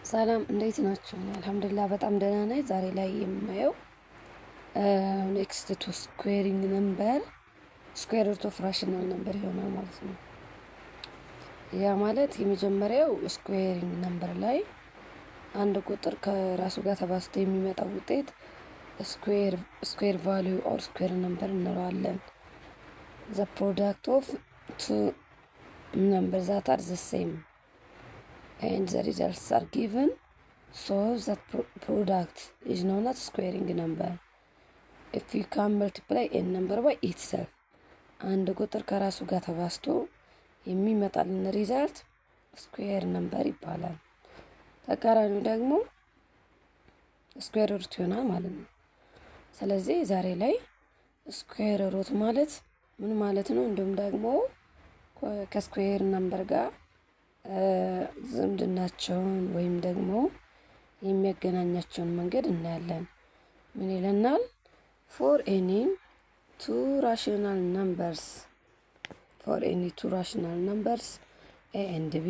ሰላም እንዴት ናችሁ? አልሐምዱሊላህ በጣም ደህና ነኝ። ዛሬ ላይ የማየው ኔክስት ቱ ስኩዌሪንግ ነምበር ስኩዌር ሩት ኦፍ ራሽናል ነምበር ይሆናል ማለት ነው። ያ ማለት የመጀመሪያው ስኩዌሪንግ ነምበር ላይ አንድ ቁጥር ከራሱ ጋር ተባዝቶ የሚመጣው ውጤት ስኩዌር ቫሊዩ ኦር ስኩዌር ነምበር እንለዋለን። ዘ ፕሮዳክት ኦፍ ቱ ነምበር ዛት አር ዘ ሴም and the results are given, so that product is known as squaring number. If you can multiply a number by itself, አንድ ቁጥር ከራሱ ጋር ተባዝቶ የሚመጣልን ሪዛልት ስኩዌር ነምበር ይባላል። ተቃራኒው ደግሞ ስኩዌር ሩት ይሆናል ማለት ነው። ስለዚህ ዛሬ ላይ ስኩዌር ሩት ማለት ምን ማለት ነው፣ እንዲሁም ደግሞ ከስኩዌር ነምበር ጋር ዝምድናቸውን ወይም ደግሞ የሚያገናኛቸውን መንገድ እናያለን። ምን ይለናል? ፎር ኤኒ ቱ ራሽናል ነምበርስ ኤ ኤንድ ቢ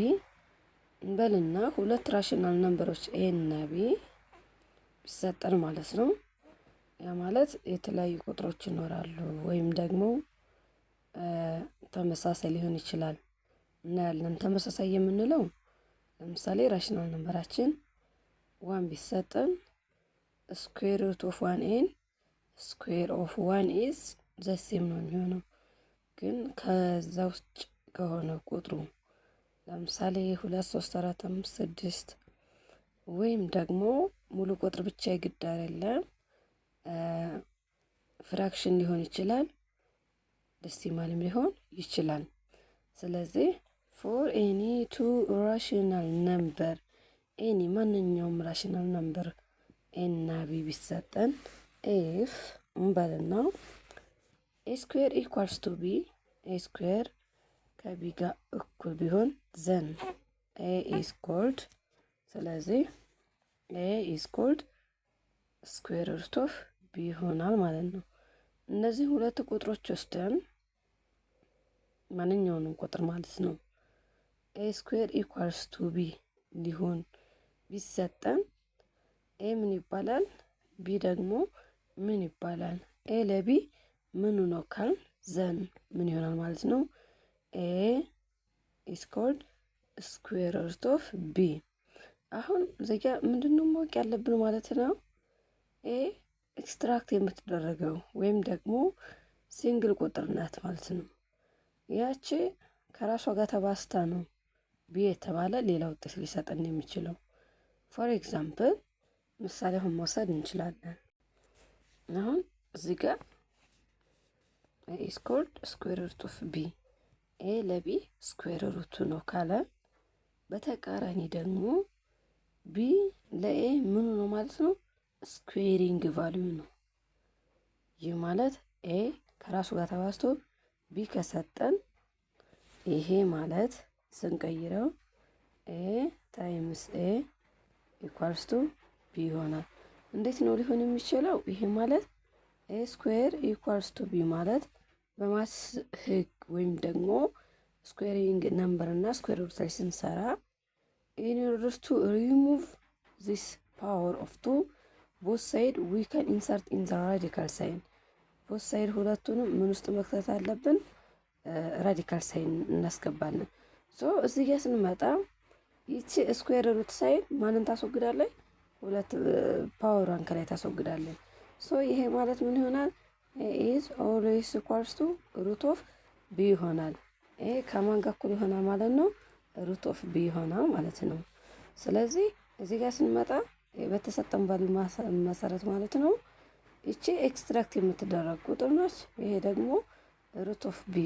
እንበልና ሁለት ራሽናል ነምበሮች ኤ እና ቢ ቢሰጠን ማለት ነው። ያ ማለት የተለያዩ ቁጥሮች ይኖራሉ ወይም ደግሞ ተመሳሳይ ሊሆን ይችላል እናያለን። ተመሳሳይ የምንለው ለምሳሌ ራሽናል ነምበራችን ዋን ቢሰጠን ስኩዌር ሩት ኦፍ ዋን ኤን ስኩዌር ኦፍ ዋን ኢዝ ዘ ሴም ነው የሚሆነው። ግን ከዛ ውስጥ ከሆነ ቁጥሩ ለምሳሌ 2 3 4 5 6 ወይም ደግሞ ሙሉ ቁጥር ብቻ ይግድ አይደለም፣ ፍራክሽን ሊሆን ይችላል፣ ዴሲማልም ሊሆን ይችላል። ስለዚህ ፎር ኤኒ ቱ ራሽናል ነምበር ኤኒ ማንኛውም ራሽናል ነምበር ኤ እና ቢ ቢሰጠን ኤፍ እንበልና ኤ ስኩዌር ኢኳልስ ቱ ቢ ኤ ስኩዌር ከቢ ጋር እኩል ቢሆን ዘን ኤ ኢዝ ኮልድ፣ ስለዚህ ኤ ኢዝ ኮልድ ስኩዌር ሩት ኦፍ ቢ ይሆናል ማለት ነው። እነዚህ ሁለት ቁጥሮች ወስደን ማንኛውንም ቁጥር ማለት ነው ኤ ስኩዌር ኢኳልስ ቱ ቢ ሊሆን ቢሰጠን ኤ ምን ይባላል? ቢ ደግሞ ምን ይባላል? ኤ ለቢ ምኑ ነው ካል ዘን ምን ይሆናል ማለት ነው? ኤ ኢዝ ኮልድ ስኩዌር ሩት ኦፍ ቢ። አሁን እዚህ ጋር ምንድነው ማወቅ ያለብን ማለት ነው? ኤ ኤክስትራክት የምትደረገው ወይም ደግሞ ሲንግል ቁጥር ናት ማለት ነው። ያቺ ከራሷ ጋር ተባስታ ነው ቢ የተባለ ሌላ ውጤት ሊሰጠን የሚችለው። ፎር ኤግዛምፕል ምሳሌ አሁን መውሰድ እንችላለን። አሁን እዚህ ጋር ኢዝ ኮልድ ስኩዌር ሩት ኦፍ ቢ፣ ኤ ለቢ ስኩዌር ሩቱ ነው ካለ፣ በተቃራኒ ደግሞ ቢ ለኤ ምኑ ነው ማለት ነው? ስኩዌሪንግ ቫልዩ ነው። ይህ ማለት ኤ ከራሱ ጋር ተባዝቶ ቢ ከሰጠን ይሄ ማለት ስንቀይረው ኤ ታይምስ ኤ ኢኳልስ ቱ ቢ ይሆናል። እንዴት ነው ሊሆን የሚችለው? ይሄ ማለት ኤ ስኩዌር ኢኳልስ ቱ ቢ ማለት በማስ ህግ ወይም ደግሞ ስኩዌሪንግ ነምበር እና ስኩዌር ሩት ላይ ስንሰራ ኢን ኦርደር ቱ ሪሙቭ ዚስ ፓወር ኦፍ ቱ ቦት ሳይድ ዊ ካን ኢንሰርት ኢን ዘ ራዲካል ሳይን። ቦት ሳይድ ሁለቱንም ምን ውስጥ መክተት አለብን? ራዲካል ሳይን እናስገባለን። ሶ እዚህ ጋር ስንመጣ ይቺ ስኩዌር ሩት ሳይን ማንን ታስወግዳለች? ሁለት ፓወሯን ከላይ ታስወግዳለች። ሶ ይሄ ማለት ምን ይሆናል? ኤ ኢዝ ኦልዌይስ ኢኳልስ ቱ ሩት ኦፍ ቢ ይሆናል። ኤ ከማን ጋር እኩል ይሆናል ማለት ነው? ሩት ኦፍ ቢ ይሆናል ማለት ነው። ስለዚህ እዚህ ጋር ስንመጣ በተሰጠን ቫልዩ መሰረት ማለት ነው ይቺ ኤክስትራክት የምትደረግ ቁጥር ነች። ይሄ ደግሞ ሩት ኦፍ ቢ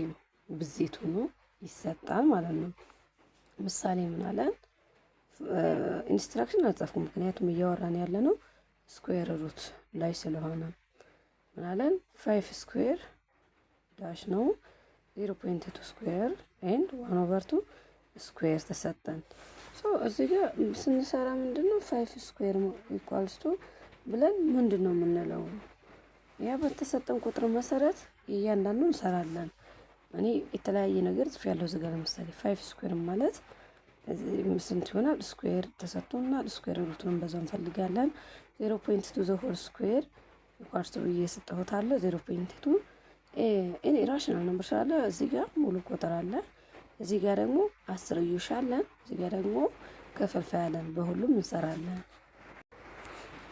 ብዜቱ ነው ይሰጣል ማለት ነው። ምሳሌ ምን አለን? ኢንስትራክሽን አልጻፍኩም ምክንያቱም እያወራን ያለ ነው ስኩዌር ሩት ላይ ስለሆነ። ምን አለን? 5 ስኩዌር ዳሽ ነው 0.2 ስኩዌር ኤንድ 1/2 ስኩዌር ተሰጠን። ሶ እዚህ ጋር ስንሰራ ምንድነው 5 ስኩዌር ኢኳልስ ቱ ብለን ምንድነው የምንለው? ያ በተሰጠን ቁጥር መሰረት እያንዳንዱን እንሰራለን። እኔ የተለያየ ነገር ጽፌያለሁ እዚህ ጋር። ለምሳሌ 5 ስኩዌር ማለት ስንት ይሆናል? ስኩዌር ተሰጥቶናል። ስኩዌር ሩቱን በዛው እንፈልጋለን። 0.2 ዘ ሆል ስኩዌር ኢኳልስ ቱ ብዬ የሰጠሁት አለ 0.2 እኔ ራሽናል ነምበር ስላለ እዚህ ጋር ሙሉ ቁጥር አለ። እዚህ ጋር ደግሞ አስርዮሽ አለን። እዚህ ጋር ደግሞ ከፈልፋይ አለን። በሁሉም እንሰራለን።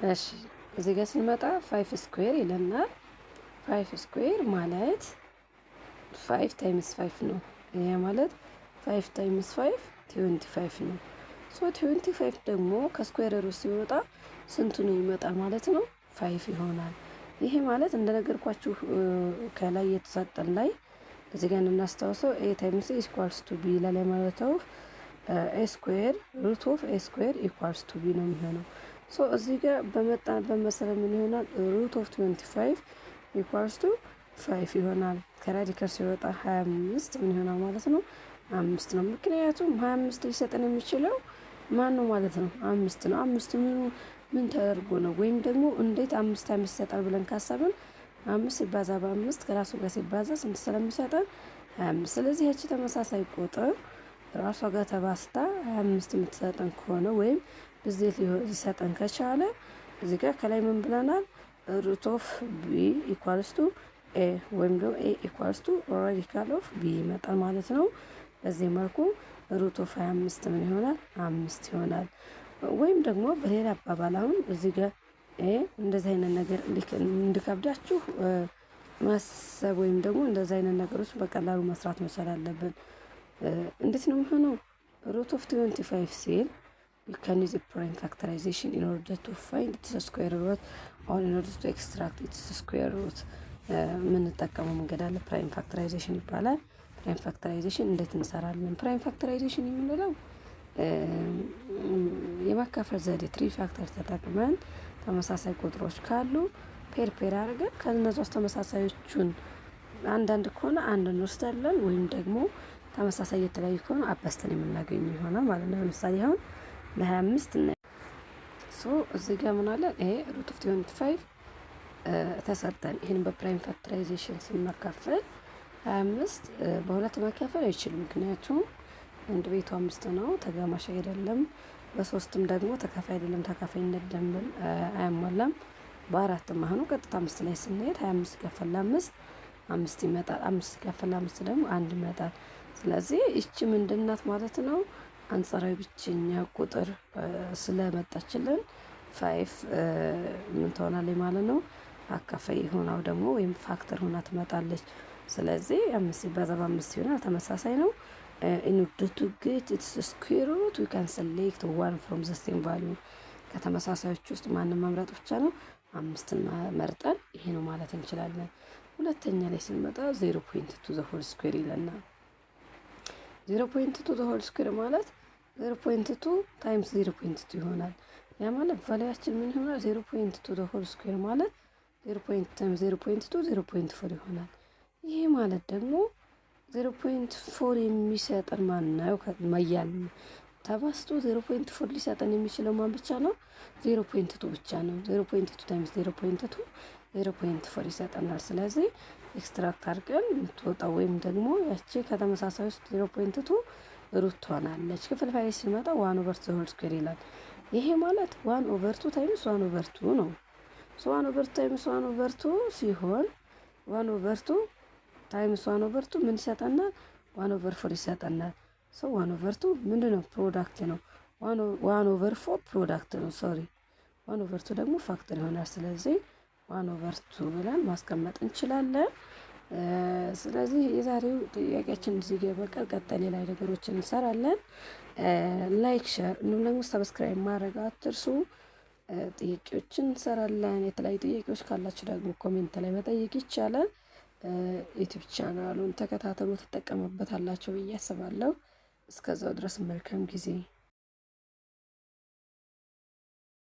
እሺ እዚህ ጋር ስንመጣ 5 ስኩዌር ይለናል። 5 ስኩዌር ማለት 5 ታይምስ 5 ነው። ይሄ ማለት 5 ታይምስ 5 25 ነው። ሶ 25 ደግሞ ከስኩዌር ሩት ሲወጣ ስንቱ ነው ይመጣል ማለት ነው? 5 ይሆናል። ይሄ ማለት እንደነገርኳችሁ ከላይ የተሰጠን ላይ እዚህ ጋር እናስታውሰው ኤ ታይምስ ኤ ኢኳልስ ቱ ቢ ይላል ማለት ነው። ኤ ስኩዌር ሩት ኦፍ ኤ ስኩዌር ኢኳልስ ቱ ቢ ነው የሚሆነው። ሶ እዚህ ጋር በመጣንበት መሰረት ምን ይሆናል? ሩት ኦፍ 25 ኢኳልስ ቱ 5 ይሆናል። ከራዲካል ሲወጣ 25 ምን ይሆናል ማለት ነው? 5 ነው። ምክንያቱም 25 ሊሰጠን የሚችለው ማን ነው ማለት ነው? 5 ነው። 5 ምን ተደርጎ ነው? ወይም ደግሞ እንዴት 5 ይሰጣል ብለን ካሰብን 5 ሲባዛ በ5 ከራሱ ጋር ሲባዛ ስንት ስለሚሰጠን 25። ስለዚህ ያቺ ተመሳሳይ ቁጥር ራሷ ጋር ተባስታ 25 የምትሰጠን ከሆነ ወይም ብዜት ሊሰጠን ከቻለ እዚህ ጋር ከላይ ምን ብለናል? ሩት ኦፍ ቢ ኢኳልስ ቱ ኤ ወይም ደግሞ ኤ ኢኳልስ ቱ ራዲካል ኦፍ ቢ ይመጣል ማለት ነው። በዚህ መልኩ ሩት ኦፍ 25 ምን ይሆናል? 5 ይሆናል። ወይም ደግሞ በሌላ አባባል አሁን እዚህ ጋር እንደዚህ አይነት ነገር እንድከብዳችሁ ማሰብ ወይም ደግሞ እንደዚህ አይነት ነገሮች በቀላሉ መስራት መቻል አለብን። እንዴት ነው የሚሆነው? ሩት ኦፍ 25 ሲል you can use a prime factorization in order to find its square root or in order to extract its square root የምንጠቀመው መንገድ አለ። ፕራይም ፋክተራይዜሽን ይባላል። ፕራይም ፋክተራይዜሽን እንዴት እንሰራለን? ፕራይም ፋክተራይዜሽን የምንለው የማካፈል ዘዴ ትሪ ፋክተር ተጠቅመን ተመሳሳይ ቁጥሮች ካሉ ፔር አድርገን ከነዛ ውስጥ ተመሳሳዮቹን አንዳንድ ከሆነ አንድ እንወስዳለን ወይም ደግሞ ተመሳሳይ የተለያዩ ከሆነ አባስተን የምናገኘው ይሆናል ማለት ነው። ለምሳሌ አሁን ለ25 እና እዚህ ጋር ምን አለ? ይሄ ሩት ኦፍ 25 ተሰጠን። ይሄን በፕራይም ፋክተራይዜሽን ስናካፍል 25 በሁለት መካፈል አይችልም። ምክንያቱም አንድ ቤቱ 5 ነው፣ ተጋማሽ አይደለም። በሶስትም ደግሞ ተካፋይ አይደለም፣ ተካፋይነት ደንብን አያሟላም። በአራትም አሁን ቀጥታ 5 ላይ ስንሄድ 25 ሲካፈል 5 ይመጣል። 5 ሲካፈል 5 ደግሞ 1 ይመጣል። ስለዚህ እቺ ምንድናት ማለት ነው? አንጻራዊ ብቸኛ ቁጥር ስለመጣችልን 5 ምን ትሆናለች ማለት ነው? አካፋይ ሆናው ደግሞ ወይም ፋክተር ሆና ትመጣለች። ስለዚህ 5 ሲባዛ በ5 ይሆናል። ተመሳሳይ ነው። in order to get its square root we can select one from the same value ከተመሳሳዮች ውስጥ ማንም መምረጥ ብቻ ነው። 5ን መርጠን ይሄ ነው ማለት እንችላለን። ሁለተኛ ላይ ስንመጣ 0.2 the whole square ይለናል። 0.2 the whole square ማለት 0.2 ታይምስ 0.2 ይሆናል። ያ ማለት ቫልያችን ምን ይሆናል? 0.2 the whole square ማለት 0.2 0.4 ይሆናል። ይሄ ማለት ደግሞ 0.4 የሚሰጠን ማን ነው? ማያል ተባስቶ 0.4 ሊሰጠን የሚችለው ማን ብቻ ነው? 0.2 ብቻ ነው። 0.2 ታይምስ 0.2 0.4 ይሰጠናል። ስለዚህ ኤክስትራክት አድርገን የምትወጣው ወይም ደግሞ ያቺ ከተመሳሳይ ውስጥ 0.2 ሩት ትሆናለች። ክፍልፋይ ላይ ሲመጣ 1/2 ዘ ሆል ስኩዌር ይላል። ይሄ ማለት 1/2 ታይምስ 1/2 ነው። 1/2 ታይምስ 1/2 ሲሆን 1/2 ታይምስ 1/2 ምን ይሰጠናል? 1/4 ይሰጠናል። 1/2 ምንድነው? ፕሮዳክት ነው። 1/4 ፕሮዳክት ነው። 1/2 ደግሞ ፋክተር ይሆናል። ስለዚህ 1/2 ብለን ማስቀመጥ እንችላለን። ስለዚህ የዛሬው ጥያቄያችን እዚህ ጋር በቃል ቀጣይ ሌላ ነገሮችን እንሰራለን። ላይክ፣ ሼር እንዲሁም ደግሞ ሰብስክራይብ ማድረግ አትርሱ። ጥያቄዎችን እንሰራለን። የተለያዩ ጥያቄዎች ካላችሁ ደግሞ ኮሜንት ላይ መጠየቅ ይቻላል። ዩቲዩብ ቻናሉን ተከታተሉ፣ ትጠቀሙበታላችሁ ብዬ አስባለሁ። እስከዛው ድረስ መልካም ጊዜ